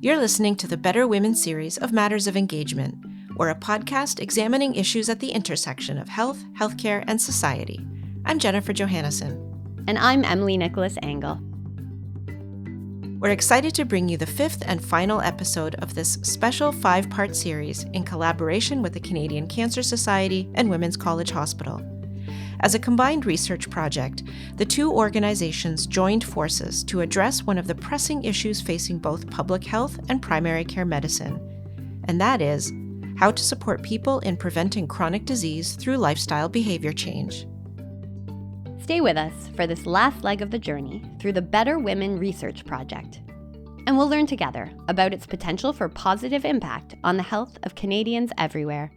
You're listening to the Better Women series of Matters of Engagement. We're a podcast examining issues at the intersection of health, healthcare, and society. I'm Jennifer Johannesson. And I'm Emily Nicholas Engel. We're excited to bring you the fifth and final episode of this special 5-part series in collaboration with the Canadian Cancer Society and Women's College Hospital. As a combined research project, the two organizations joined forces to address one of the pressing issues facing both public health and primary care medicine, and that is how to support people in preventing chronic disease through lifestyle behavior change. Stay with us for this last leg of the journey through the Better Women Research Project, and we'll learn together about its potential for positive impact on the health of Canadians everywhere.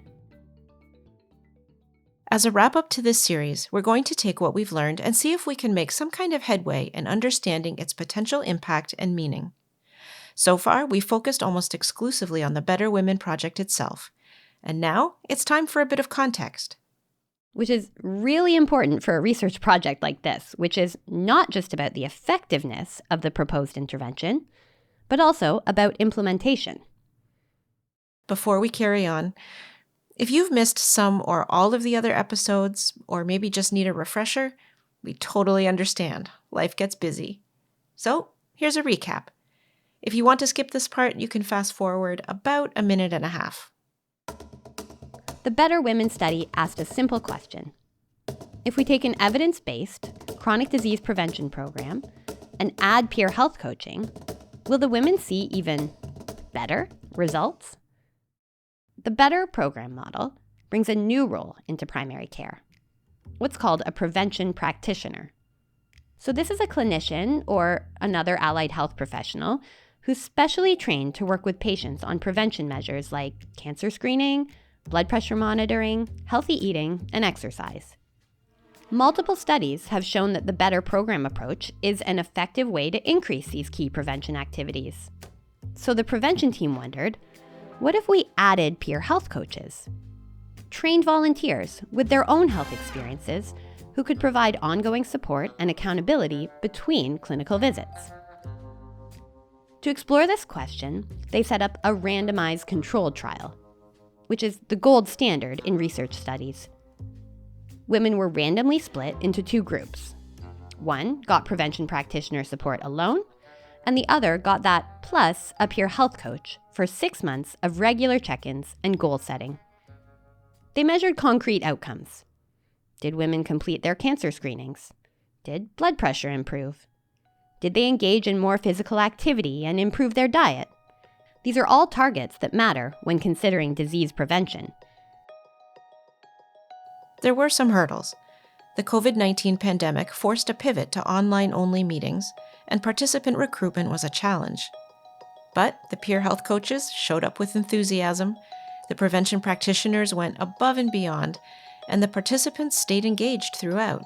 As a wrap-up to this series, we're going to take what we've learned and see if we can make some kind of headway in understanding its potential impact and meaning. So far, we've focused almost exclusively on the Better Women Project itself. And now, it's time for a bit of context. Which is really important for a research project like this, which is not just about the effectiveness of the proposed intervention, but also about implementation. Before we carry on, if you've missed some or all of the other episodes, or maybe just need a refresher, we totally understand. Life gets busy. So, here's a recap. If you want to skip this part, you can fast forward about a minute and a half. The Better Women study asked a simple question. If we take an evidence-based chronic disease prevention program and add peer health coaching, will the women see even better results? The Better program model brings a new role into primary care, what's called a prevention practitioner. So this is a clinician or another allied health professional who's specially trained to work with patients on prevention measures like cancer screening, blood pressure monitoring, healthy eating, and exercise. Multiple studies have shown that the Better program approach is an effective way to increase these key prevention activities. So the prevention team wondered, what if we added peer health coaches? Trained volunteers with their own health experiences who could provide ongoing support and accountability between clinical visits. To explore this question, they set up a randomized controlled trial, which is the gold standard in research studies. Women were randomly split into two groups. One got prevention practitioner support alone, and the other got that plus a peer health coach for 6 months of regular check-ins and goal setting. They measured concrete outcomes. Did women complete their cancer screenings? Did blood pressure improve? Did they engage in more physical activity and improve their diet? These are all targets that matter when considering disease prevention. There were some hurdles. The COVID-19 pandemic forced a pivot to online-only meetings, and participant recruitment was a challenge. But the peer health coaches showed up with enthusiasm, the prevention practitioners went above and beyond, and the participants stayed engaged throughout.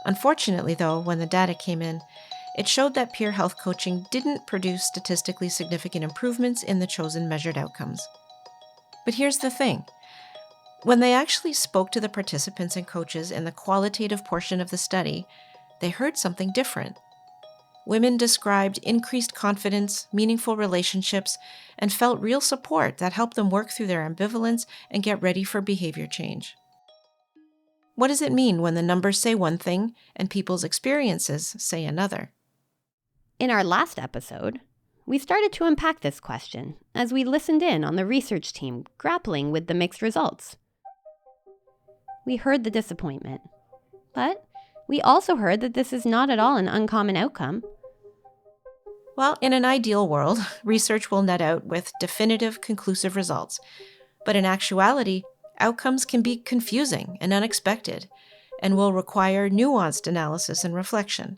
Unfortunately, though, when the data came in, it showed that peer health coaching didn't produce statistically significant improvements in the chosen measured outcomes. But here's the thing. When they actually spoke to the participants and coaches in the qualitative portion of the study, they heard something different. Women described increased confidence, meaningful relationships, and felt real support that helped them work through their ambivalence and get ready for behavior change. What does it mean when the numbers say one thing and people's experiences say another? In our last episode, we started to unpack this question as we listened in on the research team grappling with the mixed results. We heard the disappointment, but we also heard that this is not at all an uncommon outcome. Well, in an ideal world, research will net out with definitive, conclusive results. But in actuality, outcomes can be confusing and unexpected, and will require nuanced analysis and reflection.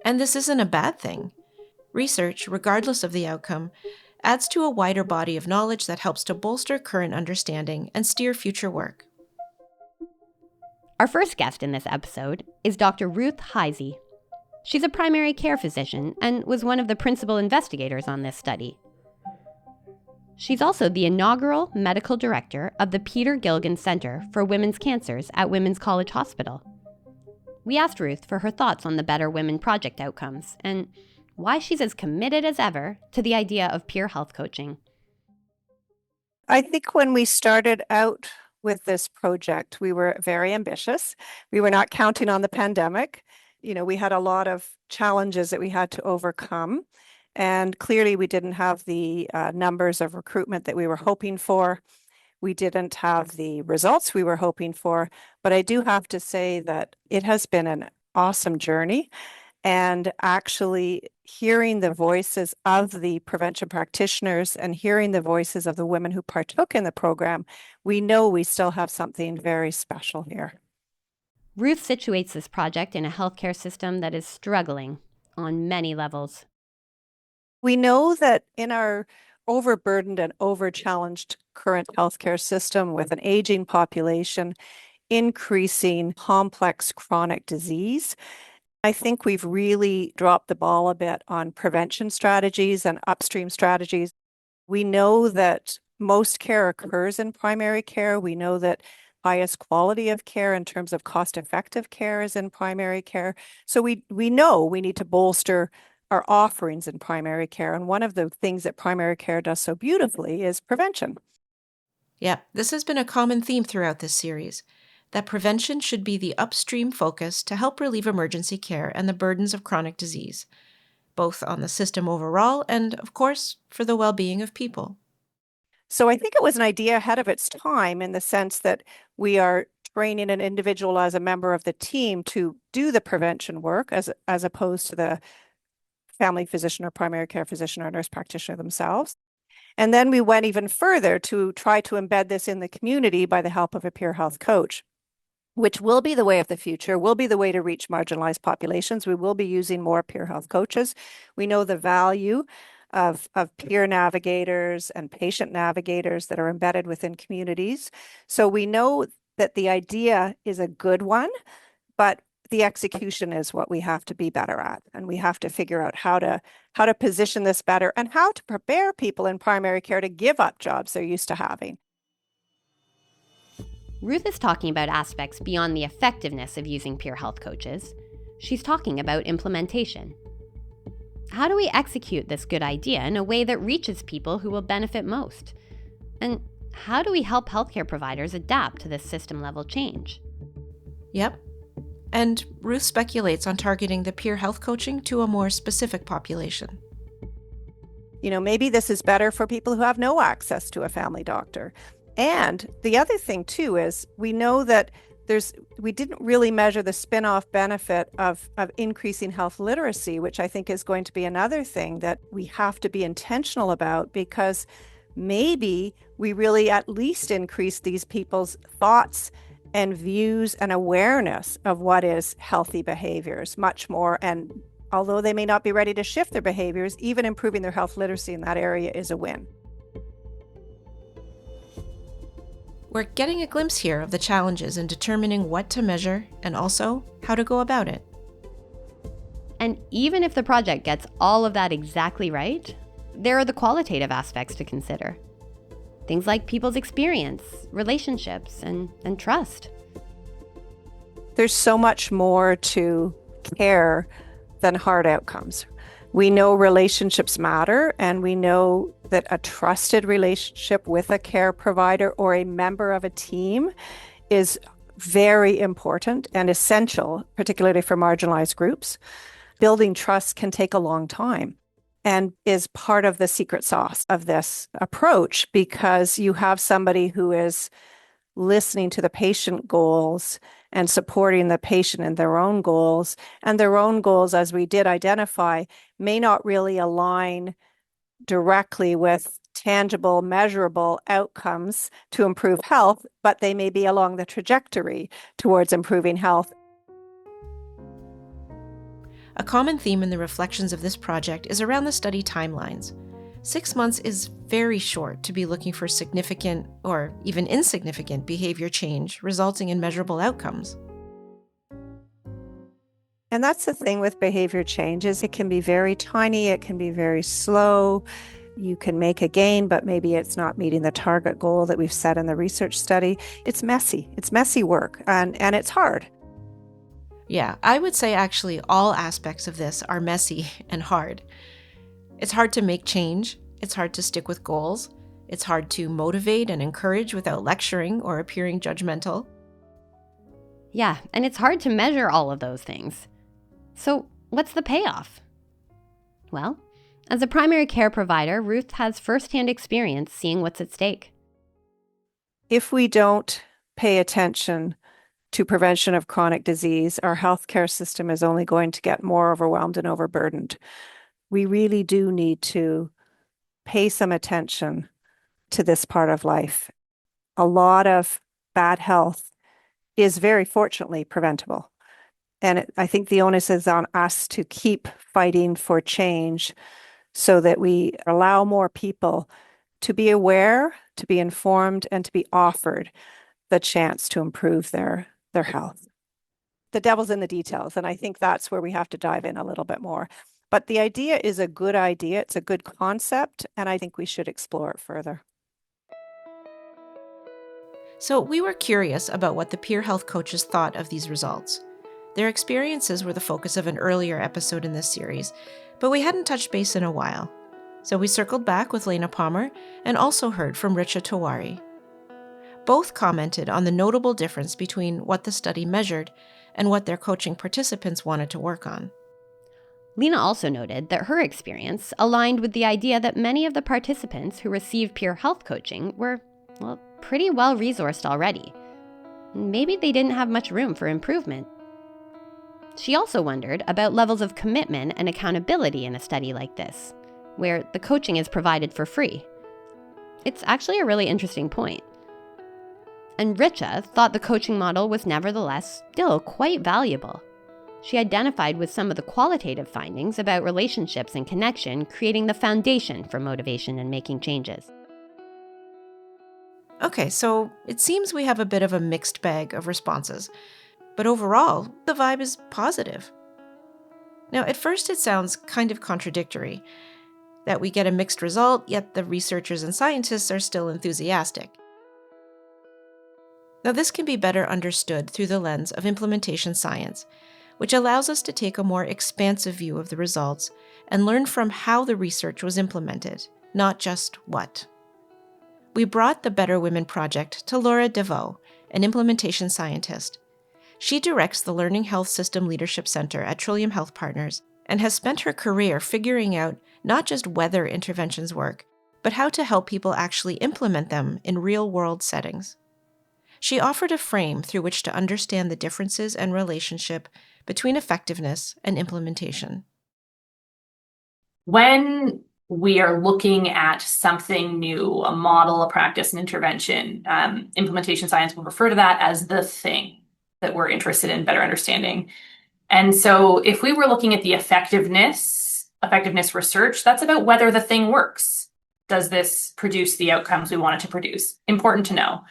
And this isn't a bad thing. Research, regardless of the outcome, adds to a wider body of knowledge that helps to bolster current understanding and steer future work. Our first guest in this episode is Dr. Ruth Heisey. She's a primary care physician and was one of the principal investigators on this study. She's also the inaugural medical director of the Peter Gilligan Center for Women's Cancers at Women's College Hospital. We asked Ruth for her thoughts on the Better Women Project outcomes and why she's as committed as ever to the idea of peer health coaching. I think when we started out with this project, we were very ambitious. We were not counting on the pandemic. We had a lot of challenges that we had to overcome. And clearly, we didn't have the numbers of recruitment that we were hoping for. We didn't have the results we were hoping for. But I do have to say that it has been an awesome journey. And actually hearing the voices of the prevention practitioners and hearing the voices of the women who partook in the program, we know we still have something very special here. Ruth situates this project in a healthcare system that is struggling on many levels. We know that in our overburdened and over-challenged current healthcare system with an aging population, increasing complex chronic disease, I think we've really dropped the ball a bit on prevention strategies and upstream strategies. We know that most care occurs in primary care. We know that highest quality of care in terms of cost-effective care is in primary care. So we know we need to bolster our offerings in primary care. And one of the things that primary care does so beautifully is prevention. Yeah, this has been a common theme throughout this series, that prevention should be the upstream focus to help relieve emergency care and the burdens of chronic disease, both on the system overall and, of course, for the well-being of people. So I think it was an idea ahead of its time in the sense that we are training an individual as a member of the team to do the prevention work as opposed to the family physician or primary care physician or nurse practitioner themselves. And then we went even further to try to embed this in the community by the help of a peer health coach, which will be the way of the future, will be the way to reach marginalized populations. We will be using more peer health coaches. We know the value of peer navigators and patient navigators that are embedded within communities. So we know that the idea is a good one, but the execution is what we have to be better at. And we have to figure out how to position this better and how to prepare people in primary care to give up jobs they're used to having. Ruth is talking about aspects beyond the effectiveness of using peer health coaches. She's talking about implementation. How do we execute this good idea in a way that reaches people who will benefit most? And how do we help healthcare providers adapt to this system-level change? Yep. And Ruth speculates on targeting the peer health coaching to a more specific population. Maybe this is better for people who have no access to a family doctor. And the other thing too is we know that we didn't really measure the spin-off benefit of increasing health literacy, which I think is going to be another thing that we have to be intentional about, because maybe we really at least increase these people's thoughts and views and awareness of what is healthy behaviors much more. And although they may not be ready to shift their behaviors, even improving their health literacy in that area is a win. We're getting a glimpse here of the challenges in determining what to measure and also how to go about it. And even if the project gets all of that exactly right, there are the qualitative aspects to consider. Things like people's experience, relationships, and trust. There's so much more to care than hard outcomes. We know relationships matter, and we know that a trusted relationship with a care provider or a member of a team is very important and essential, particularly for marginalized groups. Building trust can take a long time and is part of the secret sauce of this approach, because you have somebody who is listening to the patient goals and supporting the patient in their own goals. And their own goals, as we did identify, may not really align directly with tangible, measurable outcomes to improve health, but they may be along the trajectory towards improving health. A common theme in the reflections of this project is around the study timelines. 6 months is very short to be looking for significant or even insignificant behavior change resulting in measurable outcomes. And that's the thing with behavior change, is it can be very tiny, it can be very slow. You can make a gain, but maybe it's not meeting the target goal that we've set in the research study. It's messy. It's messy work, and it's hard. Yeah, I would say actually all aspects of this are messy and hard. It's hard to make change. It's hard to stick with goals. It's hard to motivate and encourage without lecturing or appearing judgmental. Yeah, and it's hard to measure all of those things. So, what's the payoff? Well, as a primary care provider, Ruth has firsthand experience seeing what's at stake. If we don't pay attention to prevention of chronic disease, our healthcare system is only going to get more overwhelmed and overburdened. We really do need to pay some attention to this part of life. A lot of bad health is very fortunately preventable. And I think the onus is on us to keep fighting for change so that we allow more people to be aware, to be informed, and to be offered the chance to improve their health. The devil's in the details, and I think that's where we have to dive in a little bit more. But the idea is a good idea. It's a good concept, and I think we should explore it further. So we were curious about what the peer health coaches thought of these results. Their experiences were the focus of an earlier episode in this series, but we hadn't touched base in a while. So we circled back with Lena Palmer and also heard from Richa Tewari. Both commented on the notable difference between what the study measured and what their coaching participants wanted to work on. Lena also noted that her experience aligned with the idea that many of the participants who received peer health coaching were, well, pretty well resourced already. Maybe they didn't have much room for improvement. She also wondered about levels of commitment and accountability in a study like this, where the coaching is provided for free. It's actually a really interesting point. And Richa thought the coaching model was nevertheless still quite valuable. She identified with some of the qualitative findings about relationships and connection, creating the foundation for motivation and making changes. Okay, so it seems we have a bit of a mixed bag of responses, but overall, the vibe is positive. Now, at first it sounds kind of contradictory, that we get a mixed result, yet the researchers and scientists are still enthusiastic. Now, this can be better understood through the lens of implementation science, which allows us to take a more expansive view of the results and learn from how the research was implemented, not just what. We brought the Better Women Project to Laura Desveaux, an implementation scientist. She directs the Learning Health System Leadership Center at Trillium Health Partners and has spent her career figuring out not just whether interventions work, but how to help people actually implement them in real-world settings. She offered a frame through which to understand the differences and relationship between effectiveness and implementation. When we are looking at something new, a model, a practice, an intervention, implementation science will refer to that as the thing that we're interested in better understanding. And so if we were looking at the effectiveness research, that's about whether the thing works. Does this produce the outcomes we want it to produce? Important to know.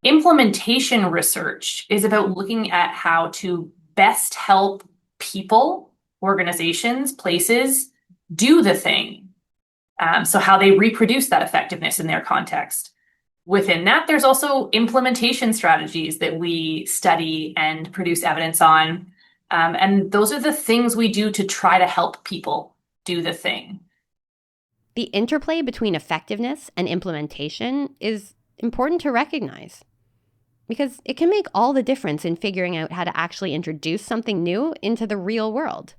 Implementation research is about looking at how to best help people, organizations, places do the thing. So how they reproduce that effectiveness in their context. Within that, there's also implementation strategies that we study and produce evidence on. And those are the things we do to try to help people do the thing. The interplay between effectiveness and implementation is important to recognize, because it can make all the difference in figuring out how to actually introduce something new into the real world.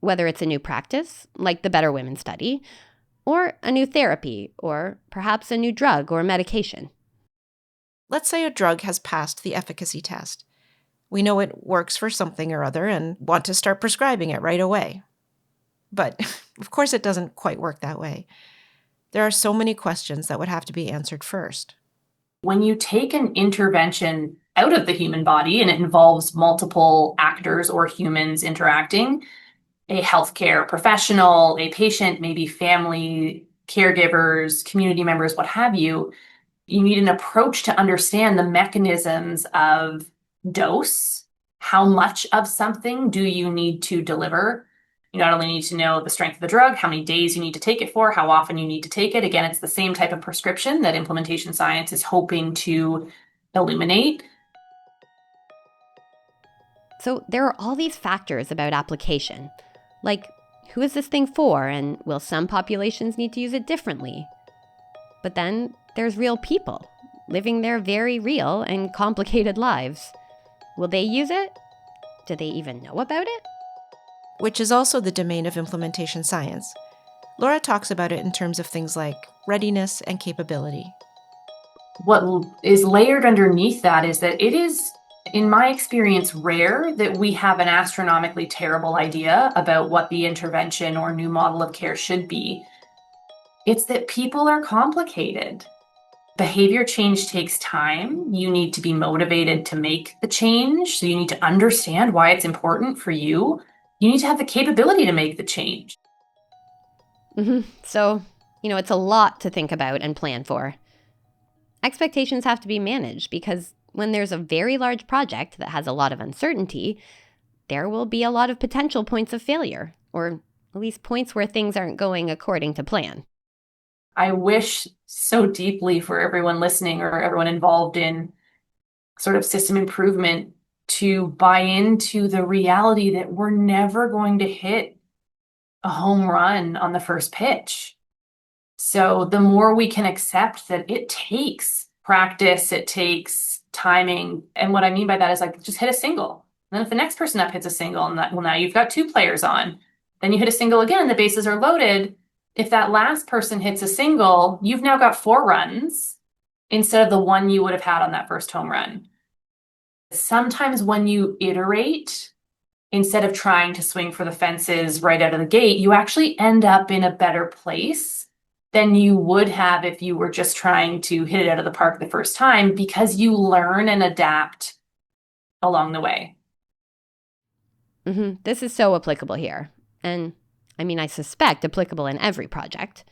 Whether it's a new practice, like the Better Women study, or a new therapy, or perhaps a new drug or medication. Let's say a drug has passed the efficacy test. We know it works for something or other and want to start prescribing it right away. But, of course, it doesn't quite work that way. There are so many questions that would have to be answered first. When you take an intervention out of the human body and it involves multiple actors or humans interacting, a healthcare professional, a patient, maybe family, caregivers, community members, what have you, you need an approach to understand the mechanisms of dose. How much of something do you need to deliver? You not only need to know the strength of the drug, how many days you need to take it for, how often you need to take it. Again, it's the same type of prescription that implementation science is hoping to illuminate. So there are all these factors about application, like who is this thing for, and will some populations need to use it differently? But then there's real people living their very real and complicated lives. Will they use it? Do they even know about it? Which is also the domain of implementation science. Laura talks about it in terms of things like readiness and capability. What is layered underneath that is that it is, in my experience, rare that we have an astronomically terrible idea about what the intervention or new model of care should be. It's that people are complicated. Behavior change takes time. You need to be motivated to make the change. So you need to understand why it's important for you. You need to have the capability to make the change. So, it's a lot to think about and plan for. Expectations have to be managed because when there's a very large project that has a lot of uncertainty, there will be a lot of potential points of failure, or at least points where things aren't going according to plan. I wish so deeply for everyone listening or everyone involved in sort of system improvement to buy into the reality that we're never going to hit a home run on the first pitch. So the more we can accept that it takes practice, it takes timing. And what I mean by that is like, just hit a single. And then if the next person up hits a single, and now you've got 2 players on, then you hit a single again, the bases are loaded. If that last person hits a single, you've now got 4 runs instead of the 1 you would have had on that first home run. Sometimes when you iterate, instead of trying to swing for the fences right out of the gate, you actually end up in a better place than you would have if you were just trying to hit it out of the park the first time, because you learn and adapt along the way. This is so applicable here. And I suspect applicable in every project.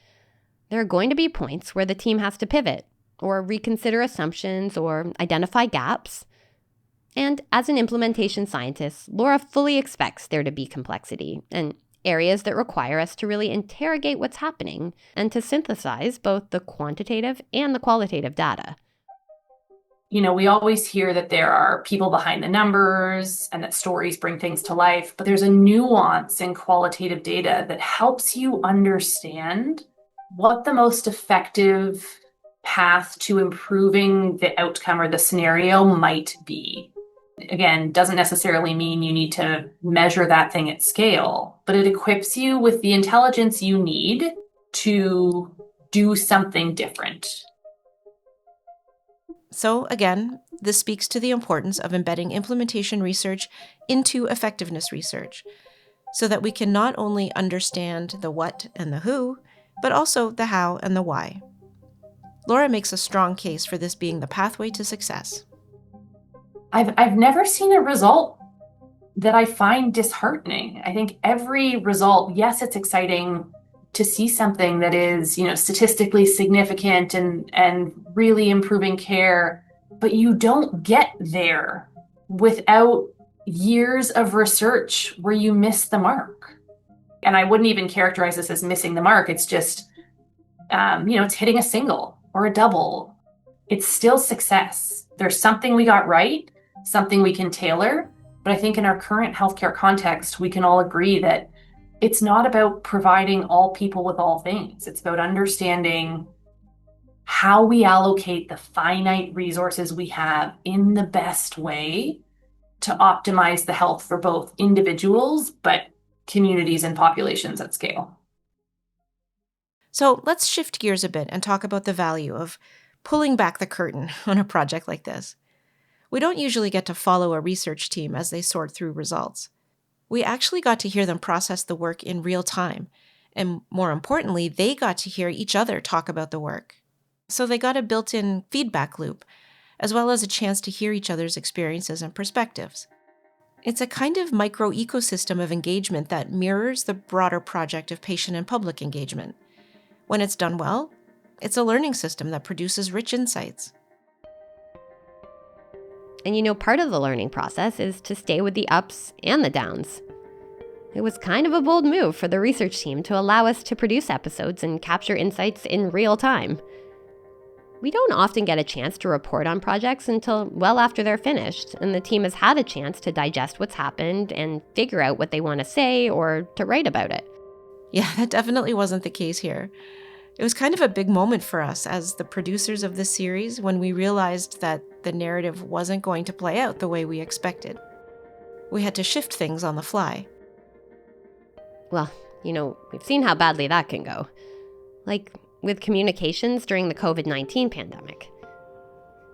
There are going to be points where the team has to pivot or reconsider assumptions or identify gaps. And as an implementation scientist, Laura fully expects there to be complexity and areas that require us to really interrogate what's happening and to synthesize both the quantitative and the qualitative data. We always hear that there are people behind the numbers and that stories bring things to life, but there's a nuance in qualitative data that helps you understand what the most effective path to improving the outcome or the scenario might be. Again, doesn't necessarily mean you need to measure that thing at scale, but it equips you with the intelligence you need to do something different. So again, this speaks to the importance of embedding implementation research into effectiveness research, so that we can not only understand the what and the who, but also the how and the why. Laura makes a strong case for this being the pathway to success. I've never seen a result that I find disheartening. I think every result, yes, it's exciting to see something that is, statistically significant and really improving care, but you don't get there without years of research where you miss the mark. And I wouldn't even characterize this as missing the mark. It's just, it's hitting a single or a double. It's still success. There's something we got right, something we can tailor. But I think in our current healthcare context, we can all agree that it's not about providing all people with all things. It's about understanding how we allocate the finite resources we have in the best way to optimize the health for both individuals, but communities and populations at scale. So let's shift gears a bit and talk about the value of pulling back the curtain on a project like this. We don't usually get to follow a research team as they sort through results. We actually got to hear them process the work in real time, and more importantly, they got to hear each other talk about the work. So they got a built-in feedback loop, as well as a chance to hear each other's experiences and perspectives. It's a kind of micro-ecosystem of engagement that mirrors the broader project of patient and public engagement. When it's done well, it's a learning system that produces rich insights. And part of the learning process is to stay with the ups and the downs. It was kind of a bold move for the research team to allow us to produce episodes and capture insights in real time. we don't often get a chance to report on projects until well after they're finished, and the team has had a chance to digest what's happened and figure out what they want to say or to write about it. Yeah, that definitely wasn't the case here. It was kind of a big moment for us as the producers of this series when we realized that the narrative wasn't going to play out the way we expected. We had to shift things on the fly. Well, we've seen how badly that can go. Like with communications during the COVID-19 pandemic.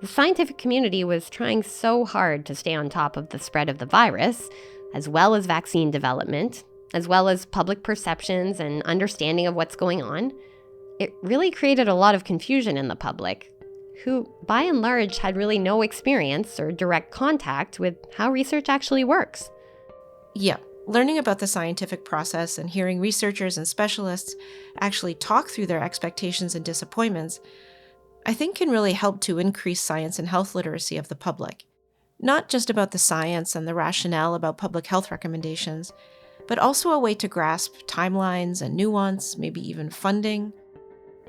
The scientific community was trying so hard to stay on top of the spread of the virus, as well as vaccine development, as well as public perceptions and understanding of what's going on. It really created a lot of confusion in the public, who by and large had really no experience or direct contact with how research actually works. Yeah, learning about the scientific process and hearing researchers and specialists actually talk through their expectations and disappointments, I think can really help to increase science and health literacy of the public. Not just about the science and the rationale about public health recommendations, but also a way to grasp timelines and nuance, maybe even funding,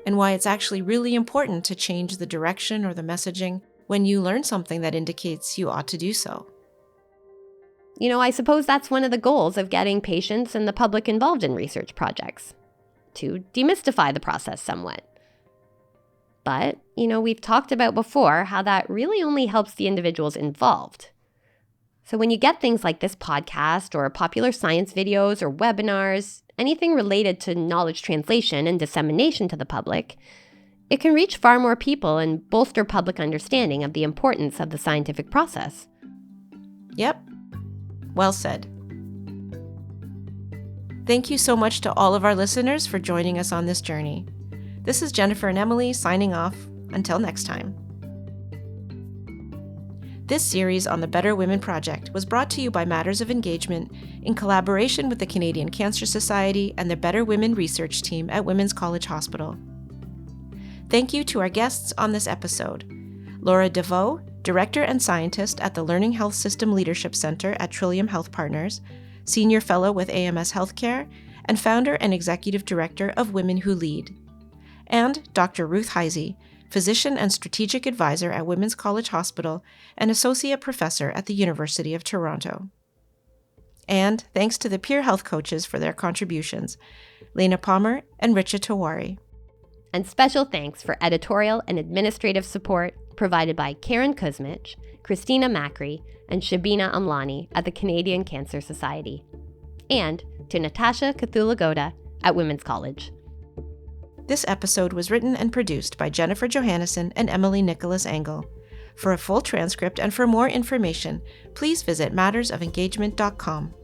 and why it's actually really important to change the direction or the messaging when you learn something that indicates you ought to do so. I suppose that's one of the goals of getting patients and the public involved in research projects, to demystify the process somewhat. But, we've talked about before how that really only helps the individuals involved. So when you get things like this podcast or popular science videos or webinars, anything related to knowledge translation and dissemination to the public, it can reach far more people and bolster public understanding of the importance of the scientific process. Yep. Well said. Thank you so much to all of our listeners for joining us on this journey. This is Jennifer and Emily signing off. Until next time. This series on the Better Women Project was brought to you by Matters of Engagement in collaboration with the Canadian Cancer Society and the Better Women research team at Women's College Hospital. Thank you to our guests on this episode: Laura Desveaux, Director and Scientist at the Learning Health System Leadership Center at Trillium Health Partners, Senior Fellow with AMS Healthcare, and Founder and Executive Director of Women Who Lead, and Dr. Ruth Heisey, Physician and Strategic Advisor at Women's College Hospital and Associate Professor at the University of Toronto. And thanks to the peer health coaches for their contributions, Lena Palmer and Richa Tawari. And special thanks for editorial and administrative support provided by Karen Kuzmich, Christina Macri, and Shabina Amlani at the Canadian Cancer Society. And to Natasha Cthulhu-Goda at Women's College. This episode was written and produced by Jennifer Johannesson and Emily Nicholas Engel. For a full transcript and for more information, please visit mattersofengagement.com.